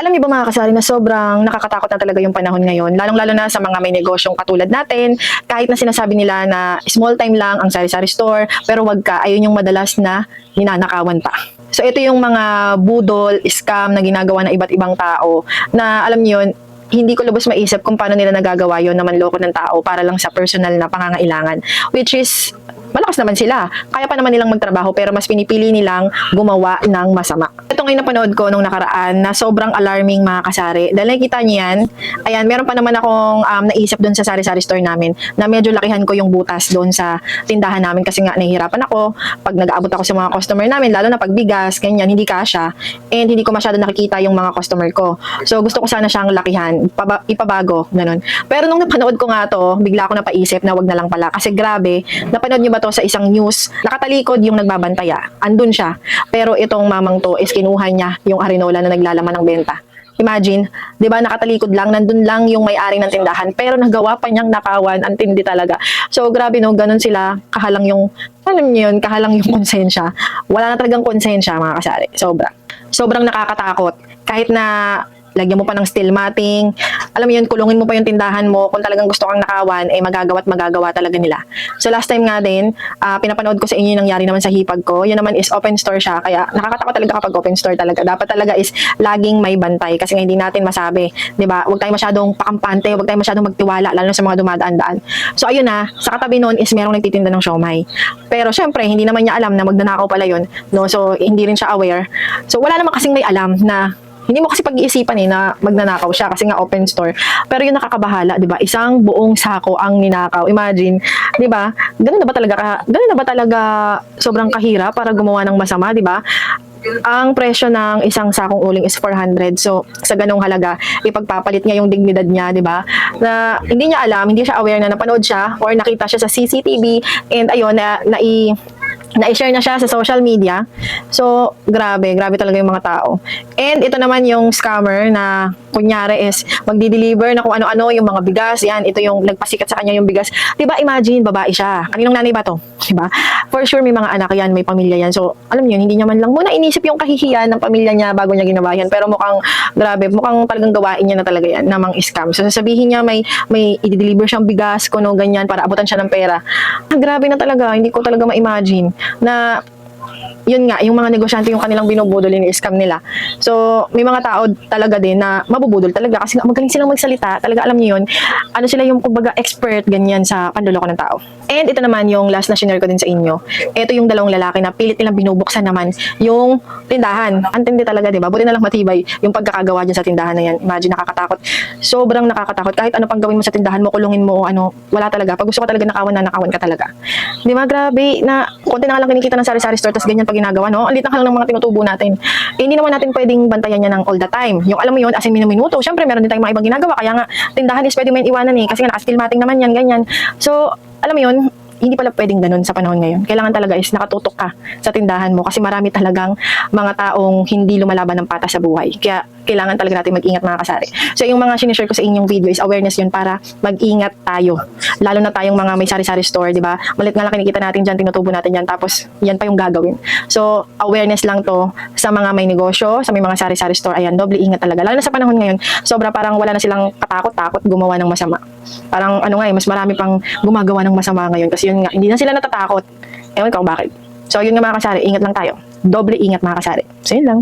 Alam niyo ba mga kasari na sobrang nakakatakot na talaga yung panahon ngayon, lalong-lalo na sa mga may negosyong katulad natin, kahit na sinasabi nila na small time lang ang sari-sari store, pero wag ka, ayun yung madalas na ninanakawan pa. So ito yung mga budol, scam na ginagawa ng iba't ibang tao na alam niyo yun, hindi ko lubos maisip kung paano nila nagagawa yon na manloko ng tao para lang sa personal na pangangailangan. Which is, malakas naman sila. Kaya pa naman nilang magtrabaho pero mas pinipili nilang gumawa ng masama. Ito ngayon napanood ko nung nakaraan na sobrang alarming mga kasari. Dahil nakikita niyo yan, ayan, meron pa naman akong naisip doon sa sari-sari store namin na medyo lakihan ko yung butas doon sa tindahan namin kasi nga nahihirapan ako pag nag-aabot ako sa mga customer namin, lalo na pag bigas, ganyan, hindi kasya, and hindi ko masyado nakikita yung mga customer ko. So gusto ko sana siyang lakihan, ipabago, ganun. Pero nung napanood ko nga to, bigla ako napaisip na wag na lang pala kasi grabe, napanood niyo ba to sa isang news, nakatalikod yung nagbabantaya. Andun siya. Pero itong mamang to is kinuha niya yung arinola na naglalaman ng benta. Imagine, 'di ba, nakatalikod lang, nandun lang yung may-ari ng tindahan, pero nagawa pa niyang nakawan, ang tindi talaga. So grabe no, ganun sila, kahalang yung, alam niyo yun, kahalang yung konsensya. Wala na talagang konsensya mga kasari. Sobrang nakakatakot. Kahit na lagyan mo pa ng steel matting, alam mo yun, kulungin mo pa yung tindahan mo, kung talagang gusto kang nakawan, eh magagawa talaga nila. So last time nga din, pinapanood ko sa inyo yung nangyari naman sa hipag ko, yun naman is open store siya, kaya nakakatakot talaga kapag open store talaga. Dapat talaga is laging may bantay, kasi nga hindi natin masabi, di ba? Huwag tayo masyadong pakampante, huwag tayo masyadong magtiwala, lalo na sa mga dumadaan-daan. So ayun na, sa katabi nun is merong nagtitinda ng siomay. Pero syempre, hindi naman niya alam na magnanakaw pala yun, no? So hindi rin siya aware. So wala naman kasing may alam na hindi mo kasi pag-iisipan na magnanakaw siya kasi nga open store. Pero yung nakakabahala, 'di ba? Isang buong sako ang ninakaw. Imagine, 'di ba? Ganun na ba talaga sobrang kahirap para gumawa ng masama, 'di ba? Ang presyo ng isang sakong uling is 400. So, sa ganung halaga, ipagpapalit niya yung dignidad niya, 'di ba? Na hindi niya alam, hindi siya aware na napanood siya or nakita siya sa CCTV, and ayun na-share na siya sa social media. So, grabe talaga yung mga tao. And ito naman yung scammer na kunyari is magdi-deliver na kung ano-ano yung mga bigas. Yan, ito yung nagpasikat sa kanya yung bigas. Diba, imagine, babae siya. Kaninong nanay ba to? Diba? For sure, may mga anak yan, may pamilya yan. So, alam niyo, hindi niya man lang muna inisip yung kahihiyan ng pamilya niya bago niya ginawa yan. Pero mukhang, grabe, mukhang talagang gawain niya na talaga yan, namang scam. So, sasabihin niya may i-deliver siyang bigas, kuno ganyan, para abutan siya ng pera. Grabe na talaga, hindi ko talaga ma-imagine na yun nga, yung mga negosyante yung kanilang binubudol, yung scam nila. So, may mga tao talaga din na mabubudol talaga kasi magaling silang magsalita. Talaga alam niyo yun. Ano sila yung kumbaga expert ganyan sa panloloko ng tao. And ito naman yung last na share ko din sa inyo. Ito yung dalawang lalaki na pilit nilang binubuksan naman yung tindahan. Antindi talaga, di ba? Buti na lang matibay yung pagkakagawa dyan sa tindahan na yan. Imagine, nakakatakot. Sobrang nakakatakot. Kahit ano pang gawin mo sa tindahan mo, kulungin mo, ano, wala talaga. Pag gusto ka talaga nakawan na, nakawan ka talaga. Di ba? Grabe na konti na lang kinikita ng sari-sari store, tas ganyan pag ginagawa, no? Ang liit lang ng mga tinutubo natin. Eh, hindi naman natin pwedeng bantayan niya ng all the time. Yung alam mo yun, as in minuto. Syempre, meron din tayong mga ibang ginagawa. Kaya nga, tindahan is pwede mo yung iwanan kasi nga naka-steel matting naman yan, ganyan. So, alam mo yun, hindi pala pwedeng ganun sa panahon ngayon. Kailangan talaga is nakatutok ka sa tindahan mo kasi marami talagang mga taong hindi lumalaban ng patas sa buhay. Kaya kailangan talaga natin mag-ingat mga kasari. So yung mga sinishare ko sa inyong video is awareness yun para mag-ingat tayo. Lalo na tayong mga may sari-sari store, di ba? Malit nga lang kinikita natin dyan, tinutubo natin dyan, tapos yan pa yung gagawin. So awareness lang to sa mga may negosyo, sa may mga sari-sari store. Ayan, doble ingat talaga. Lalo na sa panahon ngayon, sobra parang wala na silang katakot-takot gumawa ng masama. Parang ano nga mas marami pang gumagawa ng masama ngayon kasi yun nga, hindi na sila natatakot. Ewan ko bakit. So yun nga mga kasari, ingat lang tayo. Doble ingat mga kasari. So yun lang.